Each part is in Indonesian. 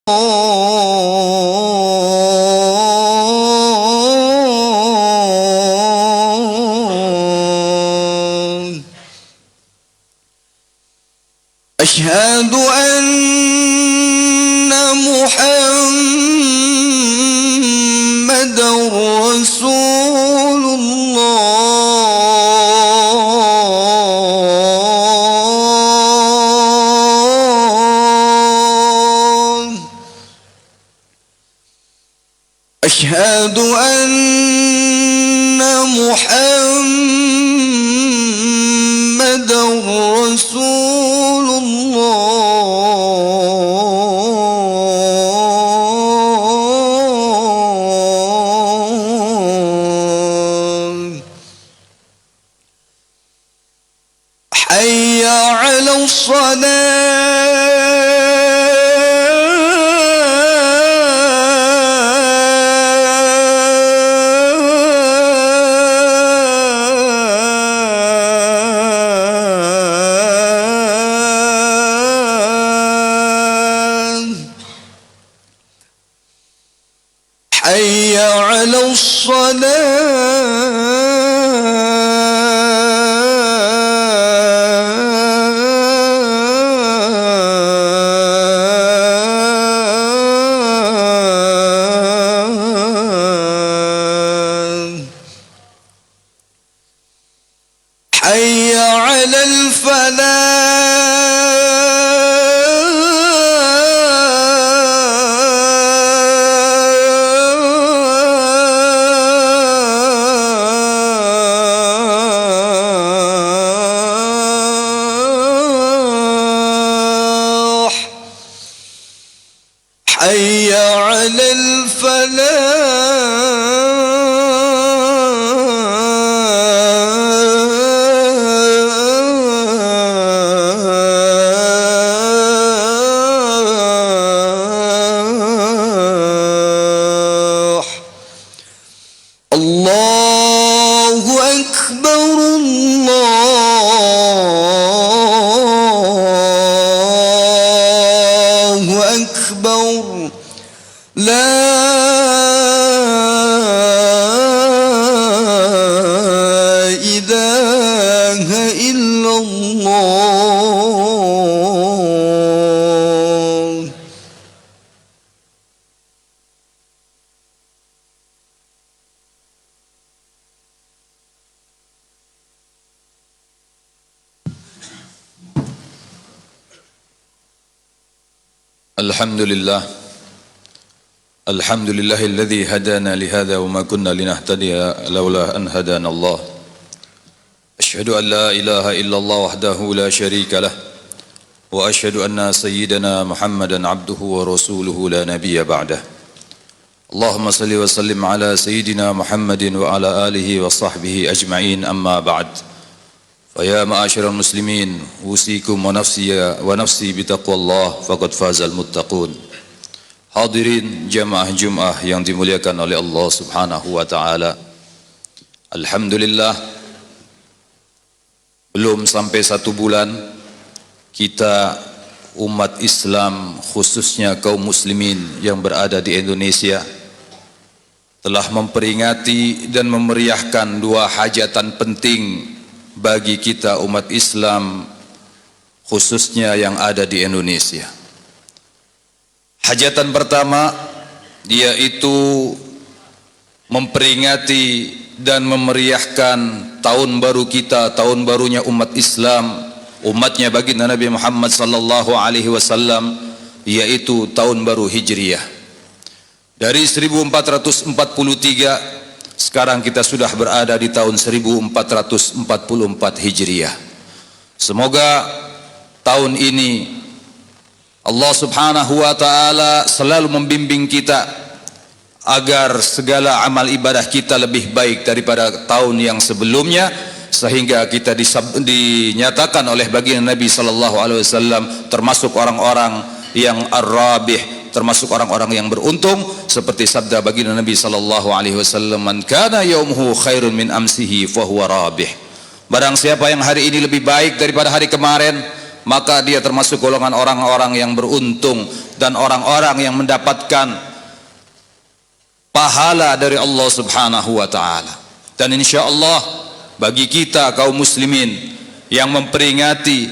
أشهد أن محمدًا رسول الله. أشهد أن محمدًا رسول الله. حي على الصلاة. حي على الصلاة. حي على الفلاح. حي على الفلاح. الله أكبر الله أكبر لا إله إلا الله. Alhamdulillah. Alhamdulillahilladzi hadana lihada wa ma kunna linahtadiya laula an hadana Allah. Asyhadu an la ilaha illallah wahdahu la syarika lah wa asyhadu anna sayyidana Muhammadan abduhu wa rasuluhu la nabiyya ba'dah. Allahumma salli wa sallim ala sayyidina Muhammadin wa ala alihi wa sahbihi ajma'in, amma ba'd. Fa ya ma'asyiral muslimin, usikum wa nafsi bitaqwallah faqad fazal muttaqun. Hadirin jamaah Jumat yang dimuliakan oleh Allah Subhanahu wa taala. Alhamdulillah, belum sampai 1 bulan kita umat Islam, khususnya kaum muslimin yang berada di Indonesia, telah memperingati dan memeriahkan 2 hajatan penting bagi kita umat Islam, khususnya yang ada di Indonesia. Hajatan pertama yaitu memperingati dan memeriahkan tahun baru kita, tahun barunya umat Islam, umatnya baginda Nabi Muhammad sallallahu alaihi wasallam, yaitu tahun baru Hijriah. Dari 1443 sekarang kita sudah berada di tahun 1444 Hijriah. Semoga tahun ini Allah Subhanahu wa taala selalu membimbing kita agar segala amal ibadah kita lebih baik daripada tahun yang sebelumnya, sehingga kita dinyatakan oleh baginda Nabi sallallahu alaihi wasallam termasuk orang-orang yang ar-rabih, termasuk orang-orang yang beruntung, seperti sabda baginda Nabi sallallahu alaihi wasallam, "Man kana yaumuhu khairun min amsihi fa huwa rabih." Barang siapa yang hari ini lebih baik daripada hari kemarin, maka dia termasuk golongan orang-orang yang beruntung dan orang-orang yang mendapatkan pahala dari Allah Subhanahu wa taala. Dan insyaallah bagi kita kaum muslimin yang memperingati,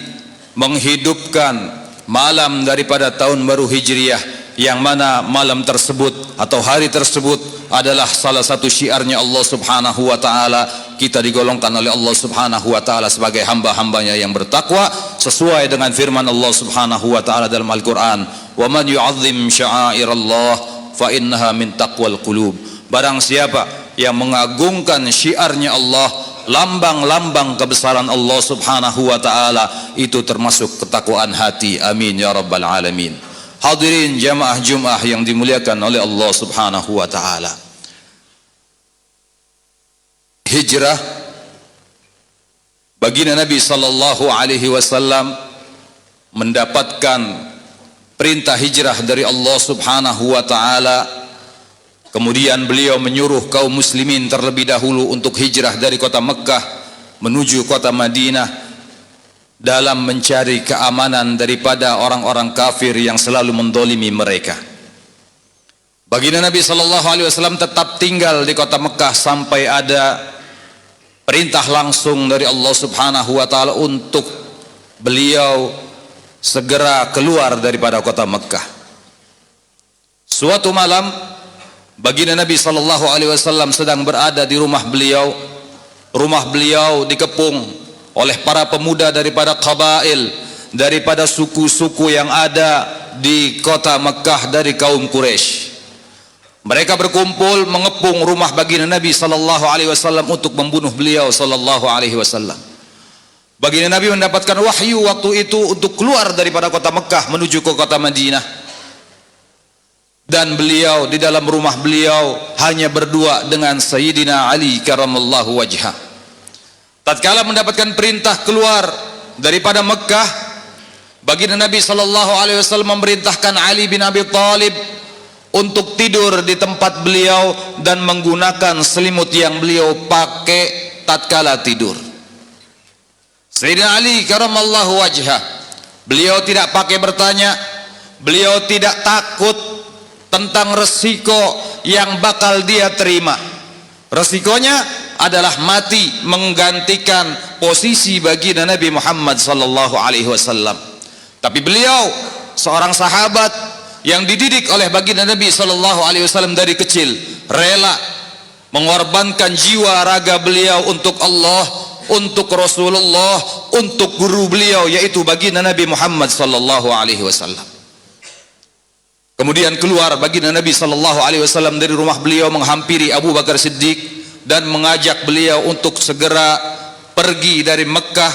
menghidupkan malam daripada tahun baru Hijriah, yang mana malam tersebut atau hari tersebut adalah salah satu syiarnya Allah Subhanahu wa taala, kita digolongkan oleh Allah Subhanahu wa taala sebagai hamba-hambanya yang bertakwa sesuai dengan firman Allah Subhanahu wa taala dalam Al-Qur'an, "Wa man yu'azzim sya'airallah fa innaha min taqwal qulub." Barang siapa yang mengagungkan syiarnya Allah, lambang-lambang kebesaran Allah Subhanahu wa taala, itu termasuk ketakwaan hati. Amin ya rabbal alamin. Hadirin jamaah Jumat yang dimuliakan oleh Allah Subhanahu wa taala. Hijrah baginda Nabi sallallahu alaihi wasallam mendapatkan perintah hijrah dari Allah Subhanahu wa taala. Kemudian beliau menyuruh kaum muslimin terlebih dahulu untuk hijrah dari kota Mekkah menuju kota Madinah dalam mencari keamanan daripada orang-orang kafir yang selalu mendolimi mereka. Baginda Nabi sallallahu alaihi wasallam tetap tinggal di kota Mekkah sampai ada perintah langsung dari Allah Subhanahu wa taala untuk beliau segera keluar daripada kota Mekkah. Suatu malam baginda Nabi sallallahu alaihi wasallam sedang berada di rumah beliau. Rumah beliau dikepung oleh para pemuda daripada qabail, daripada suku-suku yang ada di kota Mekkah dari kaum Quraisy. Mereka berkumpul mengepung rumah baginda Nabi sallallahu alaihi wasallam untuk membunuh beliau sallallahu alaihi wasallam. Baginda Nabi mendapatkan wahyu waktu itu untuk keluar daripada kota Mekkah menuju ke kota Madinah. Dan beliau di dalam rumah beliau hanya berdua dengan Sayyidina Ali karamallahu wajhah. Tatkala mendapatkan perintah keluar daripada Mekkah, baginda Nabi sallallahu alaihi wasallam memerintahkan Ali bin Abi Thalib untuk tidur di tempat beliau dan menggunakan selimut yang beliau pakai tatkala tidur. Sayyidina Ali karamallahu wajhah, beliau tidak pakai bertanya, beliau tidak takut tentang resiko yang bakal dia terima. Resikonya adalah mati menggantikan posisi baginda Nabi Muhammad sallallahu alaihi wasallam. Tapi beliau seorang sahabat yang dididik oleh baginda Nabi sallallahu alaihi wasallam dari kecil, rela mengorbankan jiwa raga beliau untuk Allah, untuk Rasulullah, untuk guru beliau yaitu baginda Nabi Muhammad sallallahu alaihi wasallam. Kemudian keluar baginda Nabi sallallahu alaihi wasallam dari rumah beliau menghampiri Abu Bakar Siddiq dan mengajak beliau untuk segera pergi dari Mekkah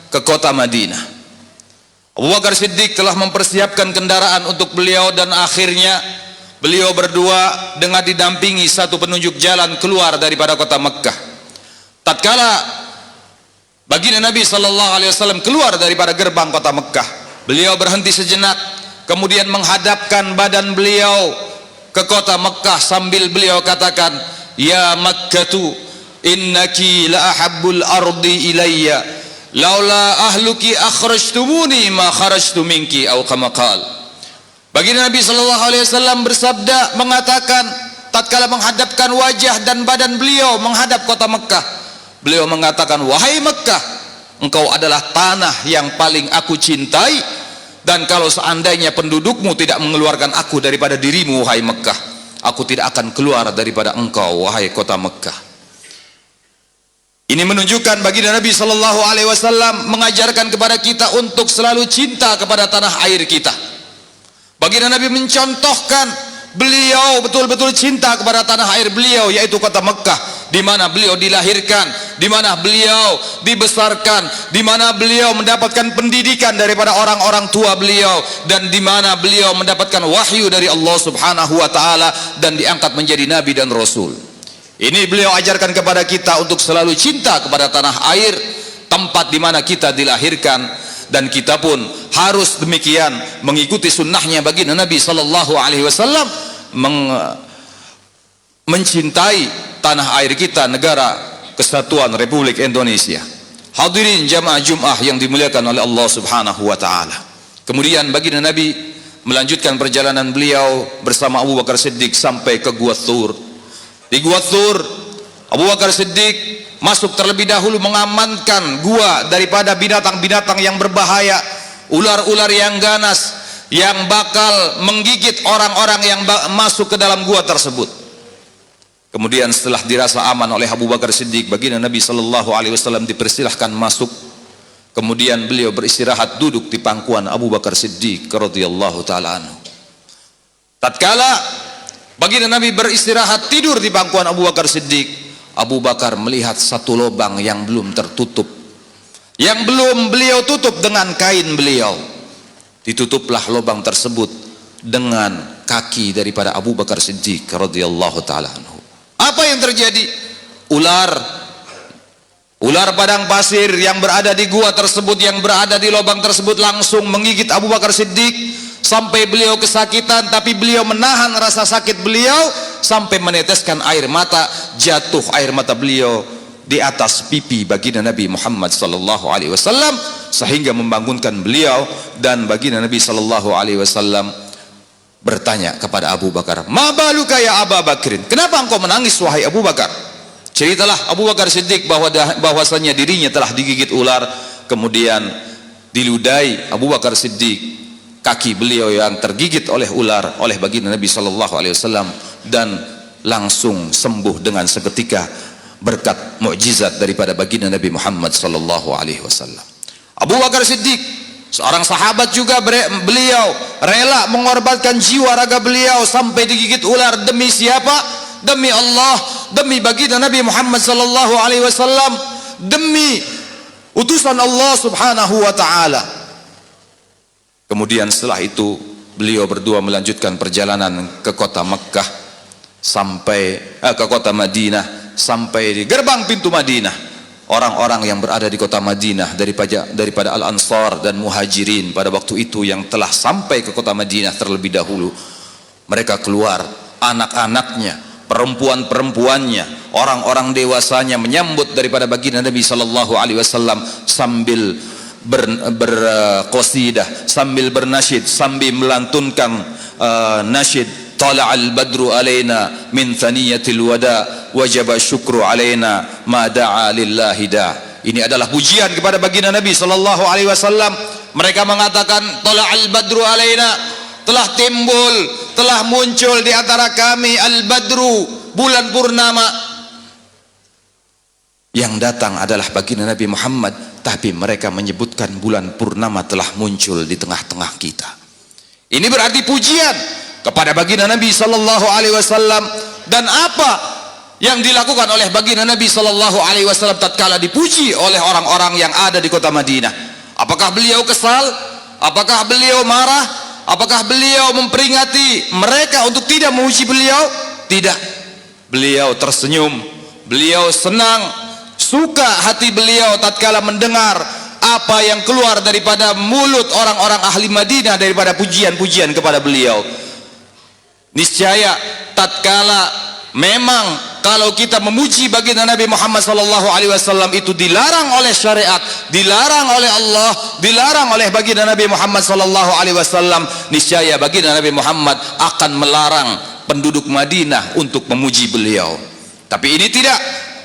ke kota Madinah. Abu Bakar Siddiq telah mempersiapkan kendaraan untuk beliau dan akhirnya beliau berdua dengan didampingi satu penunjuk jalan keluar daripada kota Mekkah. Tatkala baginda Nabi sallallahu alaihi wasallam keluar daripada gerbang kota Mekkah, beliau berhenti sejenak, kemudian menghadapkan badan beliau ke kota Mekkah sambil beliau katakan, "Ya Makkatu, innaki la ahabbul ardi ilayya, laula ahluki akhrajtumuni ma kharajtu minki," atau kama qala. Baginda Nabi sallallahu alaihi wasallam bersabda, mengatakan tatkala menghadapkan wajah dan badan beliau menghadap kota Mekkah, beliau mengatakan, "Wahai Mekkah, engkau adalah tanah yang paling aku cintai, dan kalau seandainya pendudukmu tidak mengeluarkan aku daripada dirimu, wahai Mekkah, aku tidak akan keluar daripada engkau, wahai kota Mekkah." Ini menunjukkan baginda Nabi sallallahu alaihi wasallam mengajarkan kepada kita untuk selalu cinta kepada tanah air kita. Baginda Nabi mencontohkan beliau betul-betul cinta kepada tanah air beliau yaitu kota Mekkah, di mana beliau dilahirkan, di mana beliau dibesarkan, di mana beliau mendapatkan pendidikan daripada orang-orang tua beliau, dan di mana beliau mendapatkan wahyu dari Allah Subhanahu wa taala dan diangkat menjadi nabi dan rasul. Ini beliau ajarkan kepada kita untuk selalu cinta kepada tanah air, tempat di mana kita dilahirkan, dan kita pun harus demikian mengikuti sunnahnya baginda Nabi sallallahu alaihi wasallam, mencintai tanah air kita, negara Kesatuan Republik Indonesia. Hadirin jamaah Jum'ah yang dimuliakan oleh Allah Subhanahu wa taala. Kemudian baginda Nabi melanjutkan perjalanan beliau bersama Abu Bakar Siddiq sampai ke Gua Thur. Di Gua Thur, Abu Bakar Siddiq masuk terlebih dahulu mengamankan gua daripada binatang-binatang yang berbahaya, ular-ular yang ganas yang bakal menggigit orang-orang yang masuk ke dalam gua tersebut. Kemudian setelah dirasa aman oleh Abu Bakar Siddiq, baginda Nabi sallallahu alaihi wasallam dipersilahkan masuk. Kemudian beliau beristirahat duduk di pangkuan Abu Bakar Siddiq radhiyallahu taala anhu. Tatkala baginda Nabi beristirahat tidur di pangkuan Abu Bakar Siddiq, Abu Bakar melihat satu lubang yang belum tertutup, yang belum beliau tutup dengan kain beliau. Ditutuplah lubang tersebut dengan kaki daripada Abu Bakar Siddiq radhiyallahu taala anhu. Apa yang terjadi? Ular padang pasir yang berada di gua tersebut, yang berada di lubang tersebut langsung menggigit Abu Bakar Siddiq sampai beliau kesakitan, tapi beliau menahan rasa sakit beliau sampai meneteskan air mata, jatuh air mata beliau di atas pipi baginda Nabi Muhammad sallallahu alaihi wasallam sehingga membangunkan beliau. Dan baginda Nabi sallallahu alaihi wasallam bertanya kepada Abu Bakar, "Ma baluka ya Abu Bakrin? Kenapa engkau menangis wahai Abu Bakar?" Ceritalah Abu Bakar Siddiq bahwasanya dirinya telah digigit ular. Kemudian diludahi Abu Bakar Siddiq kaki beliau yang tergigit oleh ular oleh baginda Nabi sallallahu alaihi wasallam dan langsung sembuh dengan seketika berkat mukjizat daripada baginda Nabi Muhammad sallallahu alaihi wasallam. Abu Bakar Siddiq seorang sahabat juga, beliau rela mengorbankan jiwa raga beliau sampai digigit ular. Demi siapa? Demi Allah, demi baginda Nabi Muhammad sallallahu alaihi wasallam, demi utusan Allah Subhanahu wa taala. Kemudian setelah itu beliau berdua melanjutkan perjalanan ke kota Mekkah sampai ke kota Madinah. Sampai di gerbang pintu Madinah, orang-orang yang berada di kota Madinah daripada Al-Ansar dan Muhajirin pada waktu itu yang telah sampai ke kota Madinah terlebih dahulu, mereka keluar, anak-anaknya, perempuan-perempuannya, orang-orang dewasanya menyambut daripada baginda Nabi sallallahu alaihi wasallam sambil berqasidah, sambil bernasyid, sambil melantunkan nasyid, tala'al badru alaina min thaniyatil wada wajaba syukru alaina ma da'a lillahi da. Ini adalah pujian kepada baginda Nabi sallallahu alaihi wasallam. Mereka mengatakan, tala'al badru alaina, telah timbul, telah muncul di antara kami al-badru, bulan purnama. Yang datang adalah baginda Nabi Muhammad, tapi mereka menyebutkan bulan purnama telah muncul di tengah-tengah kita. Ini berarti pujian kepada baginda Nabi sallallahu alaihi wasallam. Dan apa yang dilakukan oleh baginda Nabi sallallahu alaihi wasallam tatkala dipuji oleh orang-orang yang ada di kota Madinah? Apakah beliau kesal? Apakah beliau marah? Apakah beliau memperingati mereka untuk tidak memuji beliau? Tidak. Beliau tersenyum, beliau senang, suka hati beliau tatkala mendengar apa yang keluar daripada mulut orang-orang ahli Madinah daripada pujian-pujian kepada beliau. Niscaya tatkala memang kalau kita memuji baginda Nabi Muhammad sallallahu alaihi wasallam itu dilarang oleh syariat, dilarang oleh Allah, dilarang oleh baginda Nabi Muhammad sallallahu alaihi wasallam, niscaya baginda Nabi Muhammad akan melarang penduduk Madinah untuk memuji beliau. Tapi ini tidak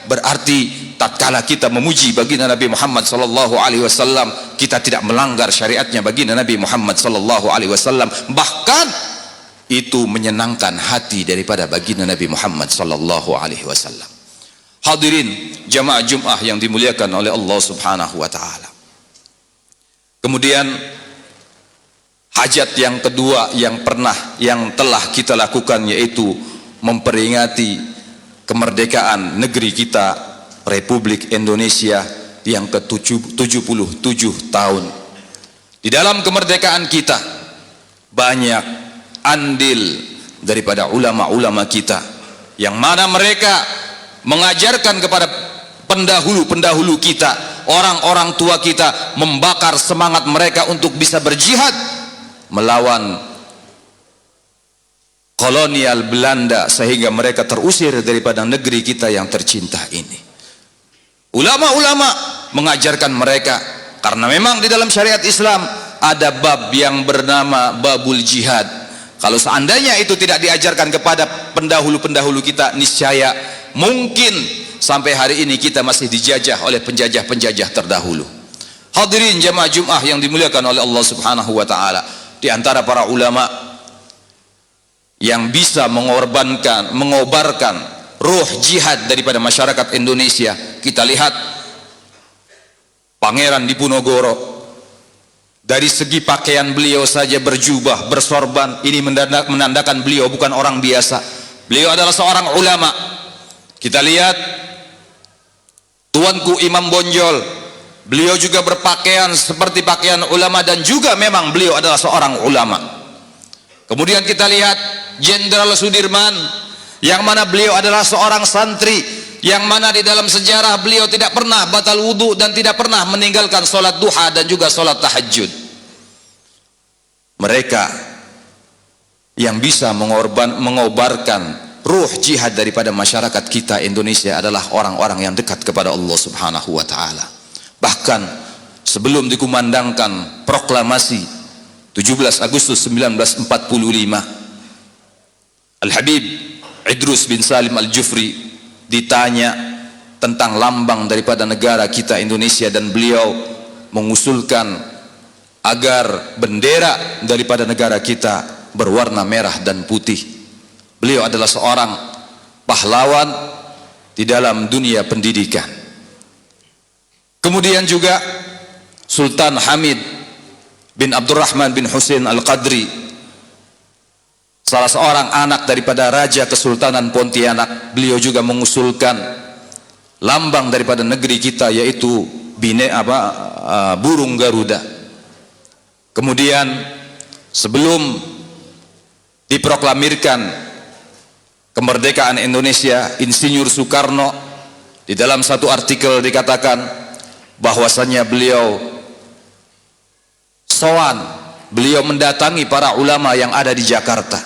berarti tatkala kita memuji baginda Nabi Muhammad sallallahu alaihi wasallam kita tidak melanggar syariatnya baginda Nabi Muhammad sallallahu alaihi wasallam. Bahkan itu menyenangkan hati daripada baginda Nabi Muhammad sallallahu alaihi wasallam. Hadirin jamaah Jum'ah yang dimuliakan oleh Allah Subhanahu wa taala. Kemudian hajat yang kedua yang telah kita lakukan yaitu memperingati kemerdekaan negeri kita Republik Indonesia yang ke-77 tahun. Di dalam kemerdekaan kita banyak andil daripada ulama-ulama kita yang mana mereka mengajarkan kepada pendahulu-pendahulu kita, orang-orang tua kita, membakar semangat mereka untuk bisa berjihad melawan kolonial Belanda sehingga mereka terusir daripada negeri kita yang tercinta ini. Ulama-ulama mengajarkan mereka, karena memang di dalam syariat Islam ada bab yang bernama babul jihad. Kalau seandainya itu tidak diajarkan kepada pendahulu-pendahulu kita, niscaya mungkin sampai hari ini kita masih dijajah oleh penjajah-penjajah terdahulu. Hadirin jamaah Jumat yang dimuliakan oleh Allah Subhanahu wa taala, di antara para ulama yang bisa mengobarkan ruh jihad daripada masyarakat Indonesia, kita lihat Pangeran Diponegoro. Dari segi pakaian beliau saja berjubah, bersorban, ini menandakan beliau bukan orang biasa. Beliau adalah seorang ulama. Kita lihat Tuanku Imam Bonjol, beliau juga berpakaian seperti pakaian ulama, dan juga memang beliau adalah seorang ulama. Kemudian kita lihat Jenderal Sudirman, yang mana beliau adalah seorang santri, yang mana di dalam sejarah beliau tidak pernah batal wudhu dan tidak pernah meninggalkan sholat duha dan juga sholat tahajud. Mereka yang bisa mengobarkan ruh jihad daripada masyarakat kita Indonesia adalah orang-orang yang dekat kepada Allah Subhanahu wa taala. Bahkan sebelum dikumandangkan proklamasi 17 Agustus 1945, Al-Habib Idrus bin Salim Al-Jufri ditanya tentang lambang daripada negara kita Indonesia, dan beliau mengusulkan agar bendera daripada negara kita berwarna merah dan putih. Beliau adalah seorang pahlawan di dalam dunia pendidikan. Kemudian juga Sultan Hamid bin Abdurrahman bin Husain Al-Qadri, salah seorang anak daripada Raja Kesultanan Pontianak, beliau juga mengusulkan lambang daripada negeri kita, yaitu burung Garuda. Kemudian sebelum diproklamirkan kemerdekaan Indonesia, Insinyur Soekarno di dalam satu artikel dikatakan bahwasannya beliau sowan, beliau mendatangi para ulama yang ada di Jakarta,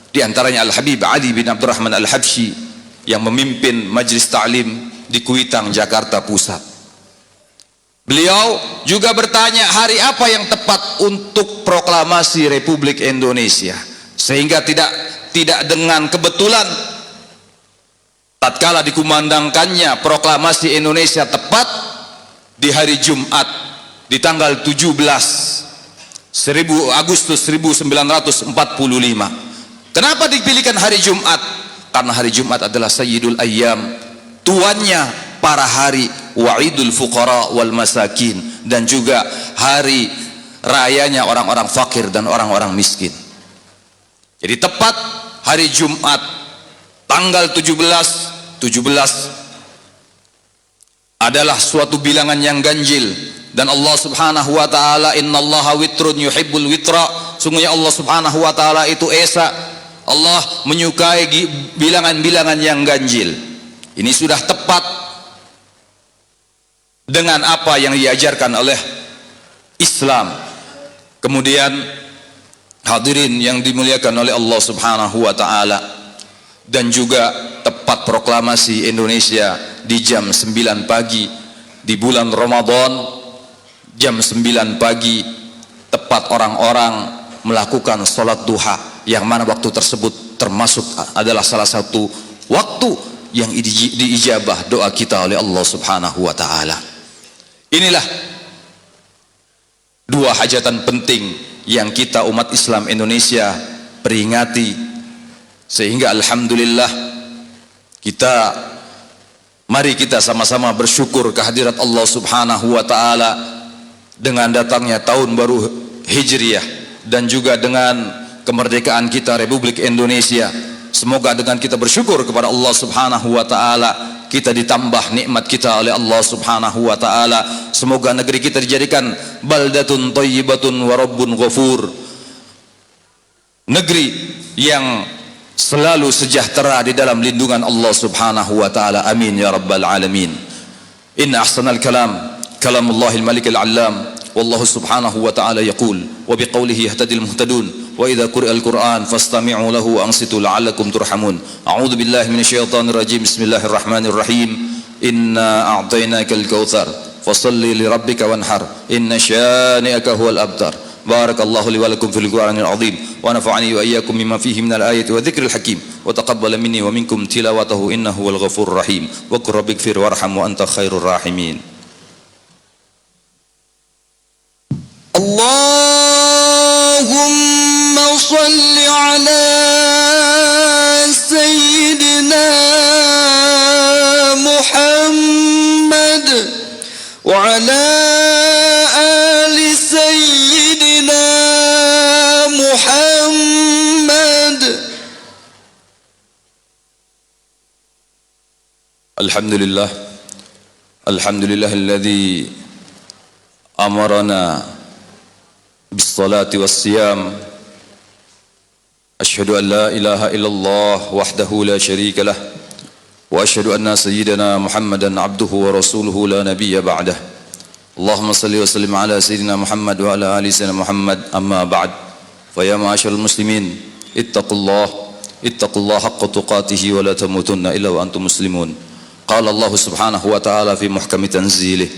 di antaranya Al-Habib Ali bin Abdurrahman Al-Habsyi yang memimpin Majelis Ta'lim di Kuitang, Jakarta Pusat. Beliau juga bertanya hari apa yang tepat untuk proklamasi Republik Indonesia, sehingga tidak dengan kebetulan tatkala dikumandangkannya proklamasi Indonesia tepat di hari Jumat di tanggal 17 Agustus 1945. Kenapa dipilihkan hari Jumat? Karena hari Jumat adalah Sayyidul Ayyam, tuannya para hari, wa'idul fuqara wal masakin, dan juga hari rayanya orang-orang fakir dan orang-orang miskin. Jadi tepat hari Jumat tanggal 17 adalah suatu bilangan yang ganjil, dan Allah Subhanahu wa taala, innallaha witrun yuhibbul witra, sungguhnya Allah Subhanahu wa taala itu esa, Allah menyukai bilangan-bilangan yang ganjil. Ini sudah tepat dengan apa yang diajarkan oleh Islam. Kemudian hadirin yang dimuliakan oleh Allah Subhanahu wa taala, dan juga tepat proklamasi Indonesia di jam 9 pagi di bulan Ramadan, jam 9 pagi tepat orang-orang melakukan sholat duha, yang mana waktu tersebut termasuk adalah salah satu waktu yang diijabah doa kita oleh Allah Subhanahu wa taala. Inilah dua hajatan penting yang kita umat Islam Indonesia peringati, sehingga alhamdulillah mari kita sama-sama bersyukur kehadirat Allah Subhanahu wa taala dengan datangnya tahun baru Hijriah dan juga dengan kemerdekaan kita Republik Indonesia. Semoga dengan kita bersyukur kepada Allah Subhanahu wa taala, kita ditambah nikmat kita oleh Allah Subhanahu wa taala. Semoga negeri kita dijadikan baldatun thayyibatun wa rabbun ghafur, negeri yang selalu sejahtera di dalam lindungan Allah Subhanahu wa taala. Amin ya rabbal alamin. Inna ahsanal kalam kalamullahil malikil allam, wallahu subhanahu wa ta'ala yaqul wa biqawlihi yahtadil muhtadun wa idza quri'al qur'an fastami'u lahu wa ansitu la'allakum turhamun. A'udzu billahi minasyaitonir rajim. Bismillahirrahmanirrahim. Inna a'tainakal kautsar fasalli li rabbika wanhar inna syani'aka huwal abtar. Barakallahu li wa lakum fil Qur'anil azim wa nafa'ani wa iyyakum mimma fihi minal ayati wa dzikril hakim wa taqabbala minni wa minkum tilawatahu innahu wal ghafurur rahim. Wa qur rabbighfir warham wa anta khairur rahimin. Allahumma salli ala sayyidina Muhammad wa ala ali sayyidina Muhammad. Alhamdulillah, alhamdulillahilladzi amarana bis-salati was-siyam. Asyhadu an la ilaha illallah wahdahu la syarika lah wa asyhadu anna sayyidana Muhammadan abduhu wa rasuluhu la nabiyya ba'dah. Allahumma salli wa sallim ala sayyidina Muhammad wa ala ali sayyidina Muhammad, amma ba'd. Fa ya ma'asyiral muslimin, ittaqullaha haqqa tuqatih wa la tamutunna illa wa antum muslimun. Qala Allah subhanahu wa ta'ala fi muhkami tanzilih,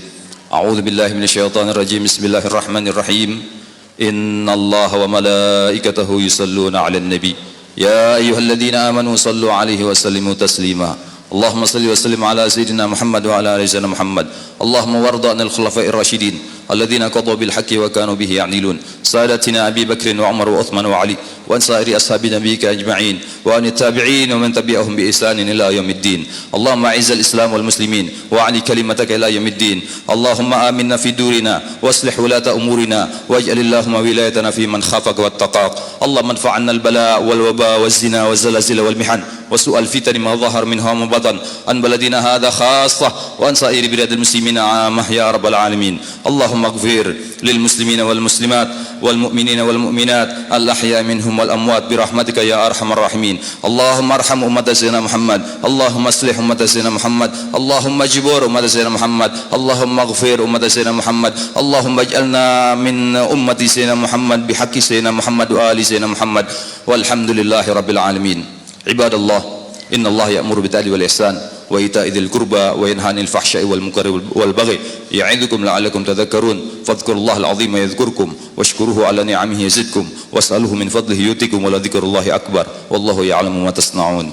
a'udzu billahi minasyaitonir rajim, bismillahirrahmanirrahim. Innallaha wa malaikatahu yusalluna 'alan nabi ya ayyuhalladzina amanu sallu 'alaihi wa sallimu taslima. Allahumma salli wa sallim ala sayyidina Muhammad wa ala ali sayyidina Muhammad. Allahumma warda 'anil khulafa'ir rasyidin alladhina qadaw bil haqqi wa kanu bihi ya'dilun, sadatina Abi Bakr wa Umar wa Uthman wa Ali wa an sa'iri ashabi nabiyyika ajma'in wa an tabi'in wa man tabi'ahum bi ihsanin ila yaumiddin. Allahumma a'izzal islam wal muslimin wa 'ali kalimataka ila yaumiddin. Allahumma aminna fi durina waslih wulata umurina waj'al Allahumma wilayatana fi man khafaka wattaqaq. Allahumma anfa'na al bala wal waba waz zina waz zalazil wal mihan wa su'al fitan ma dhahar minha wa batan an baladina hadha khassah wa an sa'iri biladil muslimina 'amah ya rabbal alamin. Allahumma ighfir lil muslimina wal muslimat wal mu'minina wal mu'minat al ahya minhum wal amwat bi rahmatika ya arhamar rahimin. Allahumma arham ummat sayyidina Muhammad, Allahumma aslih ummat sayyidina Muhammad, Allahumma jibur ummat sayyidina Muhammad, Allahumma ighfir ummat sayyidina Muhammad, Allahumma ij'alna min ummati sayyidina Muhammad bi haqqi sayyidina Muhammad wa ali sayyidina Muhammad walhamdulillahi rabbil alamin. Ibadallah, innallaha ya'muru bil 'adli wal ihsan wa ita'i dzil qurba wa yanha 'anil fahsya'i wal munkari wal baghi ya'idzukum la'allakum tadhakkarun. Fadhkurullahal 'azima yadhkurkum washkuruhu 'ala ni'amihi yazidkum was'aluhu min fadlihi yutikum wa la dzikrullahi akbar wallahu ya'lamu ma tasna'un.